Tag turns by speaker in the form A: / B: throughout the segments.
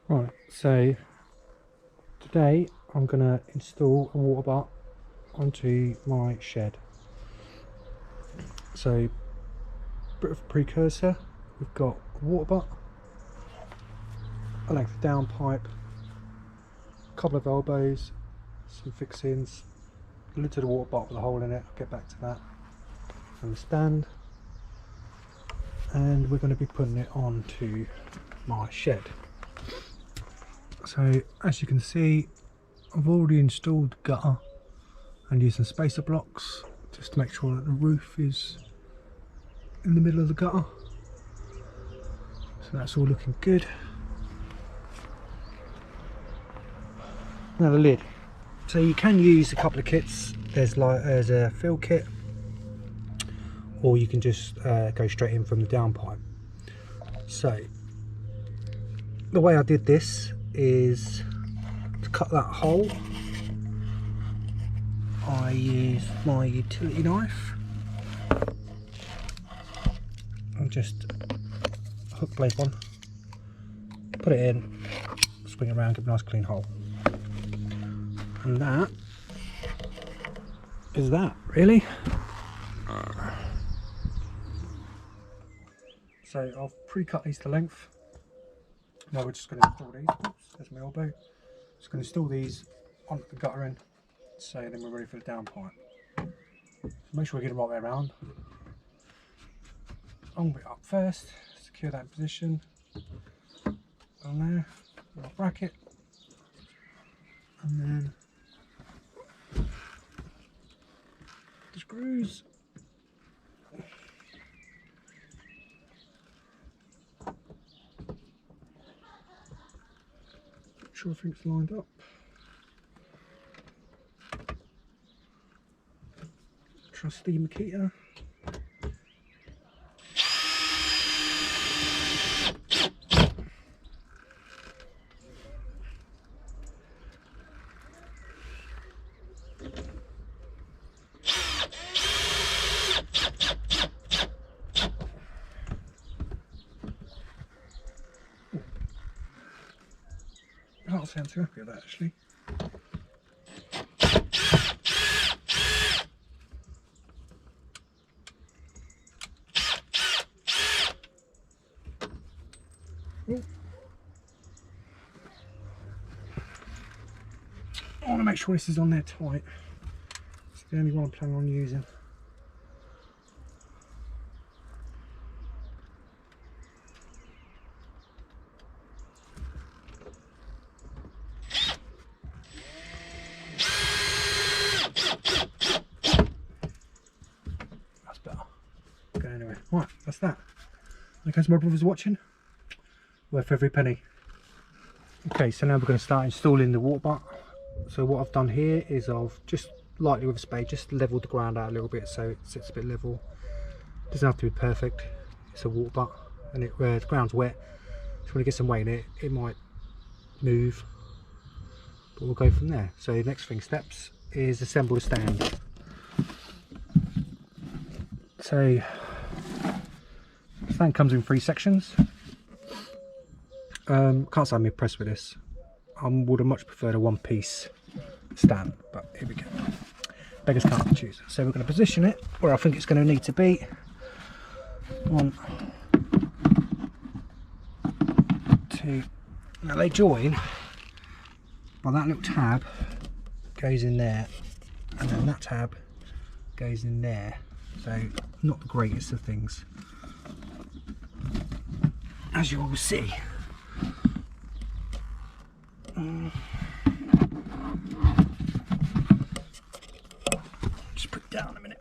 A: Right, so today I'm going to install a water butt onto my shed. So, bit of precursor, we've got a water butt, a length of downpipe, a couple of elbows, some fixings, a lid to the water butt with a hole in it, I'll get back to that, and the stand, and we're going to be putting it onto my shed. So as you can see, I've already installed the gutter and used some spacer blocks just to make sure that the roof is in the middle of the gutter. So that's all looking good. Now the lid. So you can use a couple of kits. There's a fill kit, or you can just go straight in from the downpipe. So the way I did this is to cut that hole. I used my utility knife and just hook blade one, put it in, swing it around, give a nice clean hole, and that is that really. So I've pre-cut these to length. Now we're just going to install these. Oops, there's my elbow. Just going to install these onto the gutter end, so then we're ready for the downpipe. So make sure we get them right way around. Long bit up first, secure that in position. On there, little bracket, and then the screws. Sure everything's lined up. Trusty Makita. I don't sound too happy with that actually. Ooh. I want to make sure this is on there tight. It's the only one I'm planning on using. That's better. Okay, anyway, right, that's that. In case my brother's watching, worth every penny. Okay, so now we're going to start installing the water butt. So what I've done here is I've just lightly with a spade just leveled the ground out a little bit so it sits a bit level. Doesn't have to be perfect. It's a water butt and the ground's wet, so when it gets some weight in it, it might move, but we'll go from there. So the next steps is assemble the stand. So the stand comes in 3 sections. Can't say I'm impressed with this. I would have much preferred a one-piece stand, but here we go. Beggars can't be choosers. So we're going to position it where I think it's going to need to be. 1, 2. Now they join by that little tab goes in there, and then that tab goes in there. So not the greatest of things, as you will see. Just put it down a minute.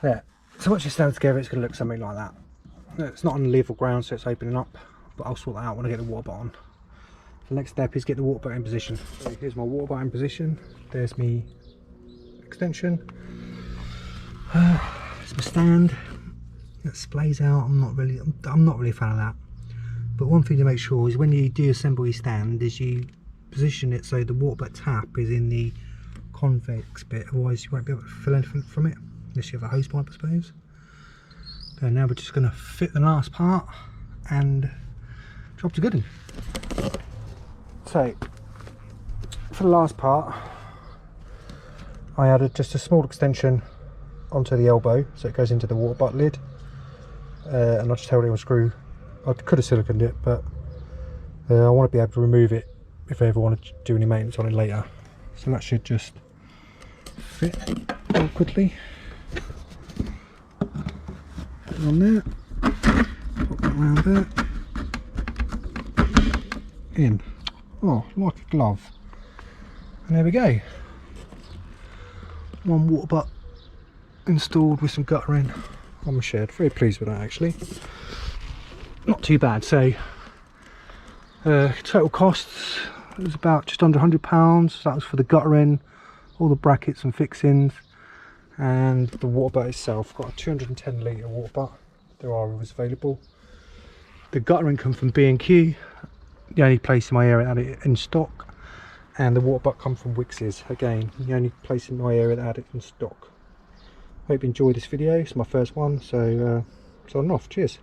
A: There. So once you stand together, it's going to look something like that. It's not on level ground, so it's opening up, but I'll sort that out when I get the water butt on. The next step is get the water butt in position. So here's my water butt in position. There's me extension. It's my stand. That splays out. I'm not really a fan of that. But one thing to make sure is when you do assemble your stand is you position it so the water butt tap is in the convex bit, otherwise you won't be able to fill anything from it unless you have a hose pipe, I suppose. So now we're just going to fit the last part and job to good. So for the last part I added just a small extension onto the elbow so it goes into the water butt lid, and I just held it on a screw. I could have siliconed it, but I want to be able to remove it if I ever want to do any maintenance on it later. So that should just fit awkwardly. Put it on there, put that around there, in. Oh, like a glove. And there we go. One water butt installed with some guttering on my shed. Very pleased with that actually. Not too bad. So total costs was about just under £100. That was for the guttering, all the brackets and fixings, and the water butt itself. Got a 210 litre water butt. There are others available. The guttering come from B&Q, the only place in my area that had it in stock, and the water butt come from Wix's, again the only place in my area that had it in stock. Hope you enjoyed this video. It's my first one, so signing off. Cheers.